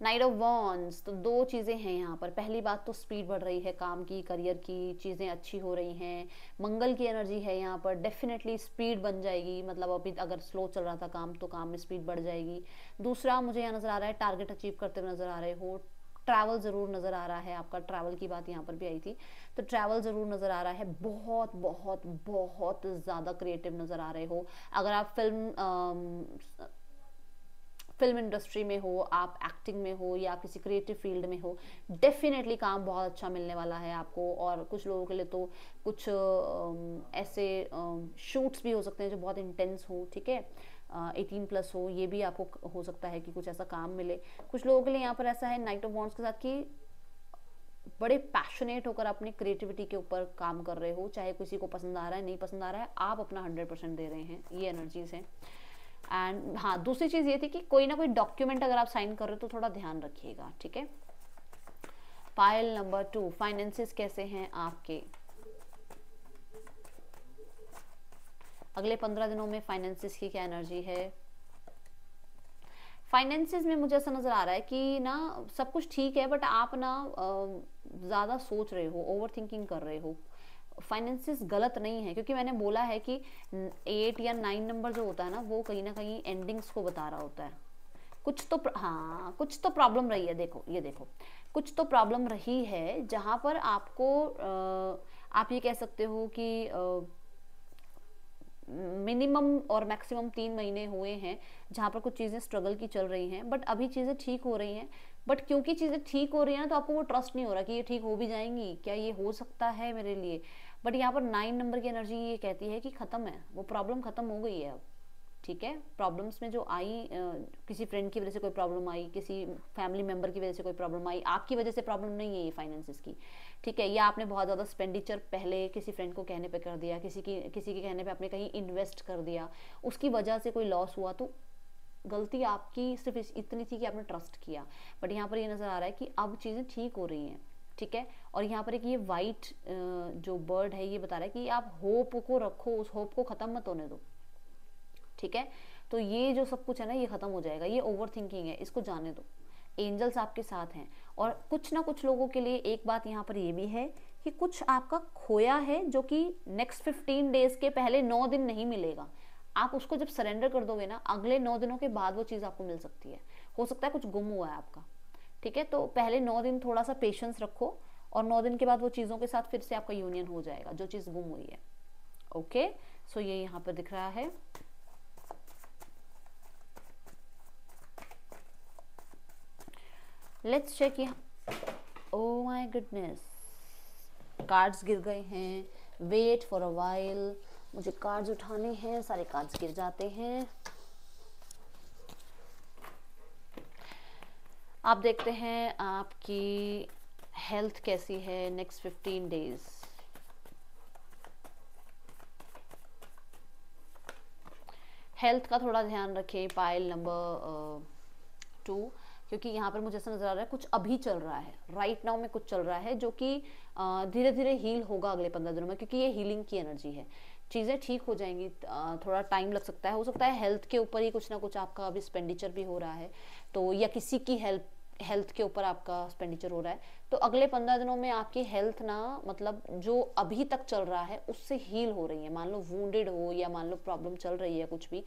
Night of wands, तो दो चीज़ें हैं यहाँ पर। पहली बात तो स्पीड बढ़ रही है काम की, करियर की, चीज़ें अच्छी हो रही हैं, मंगल की एनर्जी है यहाँ पर, डेफिनेटली स्पीड बन जाएगी, मतलब अभी अगर स्लो चल रहा था काम तो काम में स्पीड बढ़ जाएगी। दूसरा मुझे यहाँ नज़र आ रहा है टारगेट अचीव करते हुए नज़र आ रहे हो, ट्रैवल ज़रूर नज़र आ रहा है आपका, ट्रैवल की बात यहाँ पर भी आई थी, तो ट्रैवल ज़रूर नज़र आ रहा है, बहुत बहुत बहुत ज़्यादा क्रिएटिव नज़र आ रहे हो। अगर आप फिल्म इंडस्ट्री में हो, आप एक्टिंग में हो, या किसी क्रिएटिव फील्ड में हो, डेफिनेटली काम बहुत अच्छा मिलने वाला है आपको। और कुछ लोगों के लिए तो कुछ ऐसे शूट्स भी हो सकते हैं जो बहुत इंटेंस हो, ठीक है, 18+ हो, ये भी आपको हो सकता है कि कुछ ऐसा काम मिले। कुछ लोगों के लिए यहाँ पर ऐसा है नाइट ऑफ वॉन्ड्स के साथ कि बड़े पैशनेट होकर अपनी क्रिएटिविटी के ऊपर काम कर रहे हो, चाहे किसी को पसंद आ रहा है नहीं पसंद आ रहा है, आप अपना 100% दे रहे हैं, ये एनर्जीज हैं। एंड हाँ, दूसरी चीज़ ये थी कि कोई ना कोई डॉक्यूमेंट अगर आप साइन कर रहे हो तो थोड़ा ध्यान रखिएगा, ठीक है। पाइल नंबर 2, फाइनेंसेस कैसे हैं आपके अगले 15 दिनों में, फाइनेंसेस की क्या एनर्जी है। फाइनेंसेस में मुझे ऐसा नज़र आ रहा है कि ना सब कुछ ठीक है, बट आप ना ज़्यादा सोच रहे हो, ओवर थिंकिंग कर रहे हो। फाइनेंसिस गलत नहीं है, क्योंकि मैंने बोला है कि 8 या 9 नंबर जो होता है ना, वो कहीं ना कहीं एंडिंग्स को बता रहा होता है। कुछ तो हाँ, कुछ तो प्रॉब्लम रही है, देखो ये देखो, कुछ तो प्रॉब्लम रही है जहाँ पर आपको आप ये कह सकते हो कि मिनिमम और मैक्सिमम 3 महीने हुए हैं जहाँ पर कुछ चीज़ें स्ट्रगल की चल रही हैं, बट अभी चीज़ें ठीक हो रही हैं। बट क्योंकि चीज़ें ठीक हो रही हैं ना, तो आपको वो ट्रस्ट नहीं हो रहा कि ये ठीक हो भी जाएंगी, क्या ये हो सकता है मेरे लिए। बट यहाँ पर 9 नंबर की एनर्जी ये कहती है कि ख़त्म है, वो प्रॉब्लम ख़त्म हो गई है अब, ठीक है। प्रॉब्लम्स में जो आई, किसी फ्रेंड की वजह से कोई प्रॉब्लम आई, किसी फैमिली मेंबर की वजह से कोई प्रॉब्लम आई, आपकी वजह से प्रॉब्लम नहीं है ये फाइनेंसिस की, ठीक है। या आपने बहुत ज़्यादा एक्सपेंडिचर पहले किसी फ्रेंड को कहने पे कर दिया, किसी के कहने पे आपने कहीं इन्वेस्ट कर दिया, उसकी वजह से कोई लॉस हुआ, तो गलती आपकी सिर्फ इतनी थी कि आपने ट्रस्ट किया। बट यहाँ पर ये नज़र आ रहा है कि अब चीज़ें ठीक हो रही हैं, ठीक है। और यहाँ पर एक ये वाइट जो बर्ड है ये बता रहा है कि आप होप को रखो, उस होप को ख़त्म मत होने दो, ठीक है। तो ये जो सब कुछ है ना ये ख़त्म हो जाएगा, ये ओवर थिंकिंग है, इसको जाने दो, एंजल्स आपके साथ हैं। और कुछ ना कुछ लोगों के लिए एक बात यहाँ पर ये भी है कि कुछ आपका खोया है जो कि नेक्स्ट 15 डेज के पहले 9 दिन नहीं मिलेगा। आप उसको जब सरेंडर कर दोगे ना, अगले 9 दिनों के बाद वो चीज़ आपको मिल सकती है। हो सकता है कुछ गुम हुआ है आपका, ठीक है। तो पहले 9 दिन थोड़ा सा पेशेंस रखो, और 9 दिन के बाद वो चीज़ों के साथ फिर से आपका यूनियन हो जाएगा जो चीज़ गुम हुई है। ओके, सो ये यहाँ पर दिख रहा है। Let's check. Oh my goodness, cards गिर गए हैं। वेट फॉर अ वाइल, मुझे कार्ड्स उठाने हैं, सारे कार्ड्स गिर जाते हैं। आप देखते हैं आपकी हेल्थ कैसी है नेक्स्ट 15 डेज। हेल्थ का थोड़ा ध्यान रखें, पाइल नंबर 2, क्योंकि यहाँ पर मुझे ऐसा नजर आ रहा है कुछ अभी चल रहा है, राइट नाउ में कुछ चल रहा है जो कि धीरे धीरे हील होगा अगले 15 दिनों में, क्योंकि ये हीलिंग की एनर्जी है। चीज़ें ठीक हो जाएंगी, थोड़ा टाइम लग सकता है, हो सकता है हेल्थ के ऊपर ही कुछ ना कुछ आपका अभी एक्सपेंडिचर भी हो रहा है, तो या किसी की हेल्थ के ऊपर आपका एक्सपेंडिचर हो रहा है। तो अगले 15 दिनों में आपकी हेल्थ ना, मतलब जो अभी तक चल रहा है उससे हील हो रही है। मान लो वुंडेड हो या मान लो प्रॉब्लम चल रही है कुछ भी,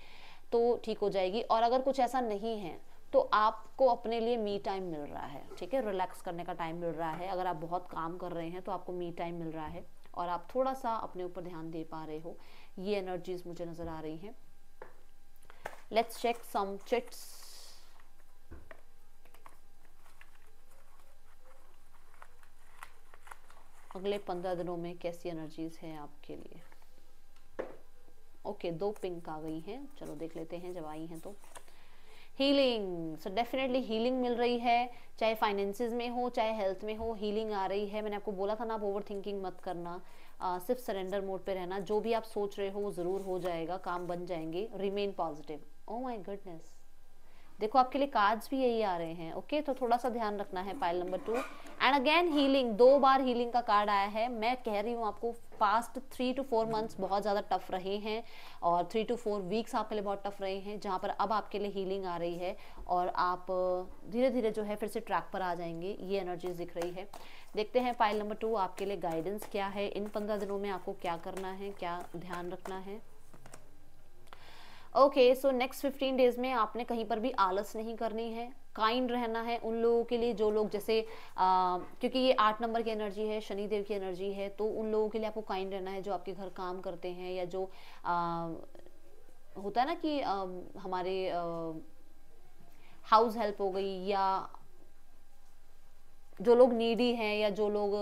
तो ठीक हो जाएगी। और अगर कुछ ऐसा नहीं है तो आपको अपने लिए मी टाइम मिल रहा है, ठीक है, रिलैक्स करने का टाइम मिल रहा है। अगर आप बहुत काम कर रहे हैं तो आपको मी टाइम मिल रहा है और आप थोड़ा सा अपने ऊपर ध्यान दे पा रहे हो। ये एनर्जीज मुझे नजर आ रही हैं। Let's check some chits. अगले 15 दिनों में कैसी एनर्जीज हैं आपके लिए। ओके, 2 पिंक आ गई हैं, चलो देख लेते हैं जब आई हैं तो। हीलिंग, सो डेफिनेटली हीलिंग मिल रही है, चाहे फाइनेंसेस में हो चाहे हेल्थ में हो, हीलिंग आ रही है। मैंने आपको बोला था ना, आप ओवर थिंकिंग मत करना, सिर्फ सरेंडर मोड पे रहना। जो भी आप सोच रहे हो वो ज़रूर हो जाएगा, काम बन जाएंगे। Remain positive. Oh my goodness, देखो आपके लिए कार्ड्स भी यही आ रहे हैं। ओके, तो थोड़ा सा ध्यान रखना है। Pile number 2 and again healing, 2 bar healing का कार्ड आया है। मैं कह रही हूँ आपको पास्ट 3 to 4 मंथ्स बहुत ज़्यादा टफ रहे हैं, और 3 to 4 वीक्स आपके लिए बहुत टफ रहे हैं, जहाँ पर अब आपके लिए हीलिंग आ रही है और आप धीरे धीरे जो है फिर से ट्रैक पर आ जाएंगे। ये एनर्जीज दिख रही है। देखते हैं पाइल नंबर 2 आपके लिए गाइडेंस क्या है, इन 15 दिनों में आपको क्या करना है, क्या ध्यान रखना है। ओके, सो नेक्स्ट 15 डेज में आपने कहीं पर भी आलस नहीं करनी है, काइंड रहना है उन लोगों के लिए जो लोग जैसे क्योंकि ये 8 नंबर की एनर्जी है, शनि देव की एनर्जी है, तो उन लोगों के लिए आपको काइंड रहना है जो आपके घर काम करते हैं, या जो होता है ना कि हमारे हाउस हेल्प हो गई, या जो लोग नीडी हैं, या जो लोग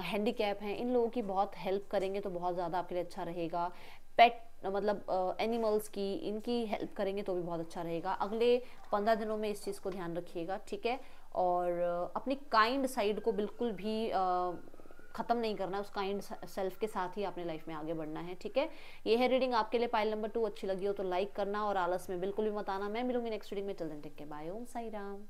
हैंडीकैप हैं, इन लोगों की बहुत हेल्प करेंगे तो बहुत ज़्यादा आपके लिए अच्छा रहेगा। पेट मतलब एनिमल्स की, इनकी हेल्प करेंगे तो भी बहुत अच्छा रहेगा। अगले 15 दिनों में इस चीज़ को ध्यान रखिएगा, ठीक है। और अपनी काइंड साइड को बिल्कुल भी ख़त्म नहीं करना, उस काइंड सेल्फ के साथ ही अपने लाइफ में आगे बढ़ना है, ठीक है। ये है रीडिंग आपके लिए। पाइल नंबर 2 अच्छी लगी हो तो लाइक करना, और आलस में बिल्कुल भी मत आना। मैं मिलूंगी नेक्स्ट रीडिंग में। Till then take care, bye, Om Sai Ram.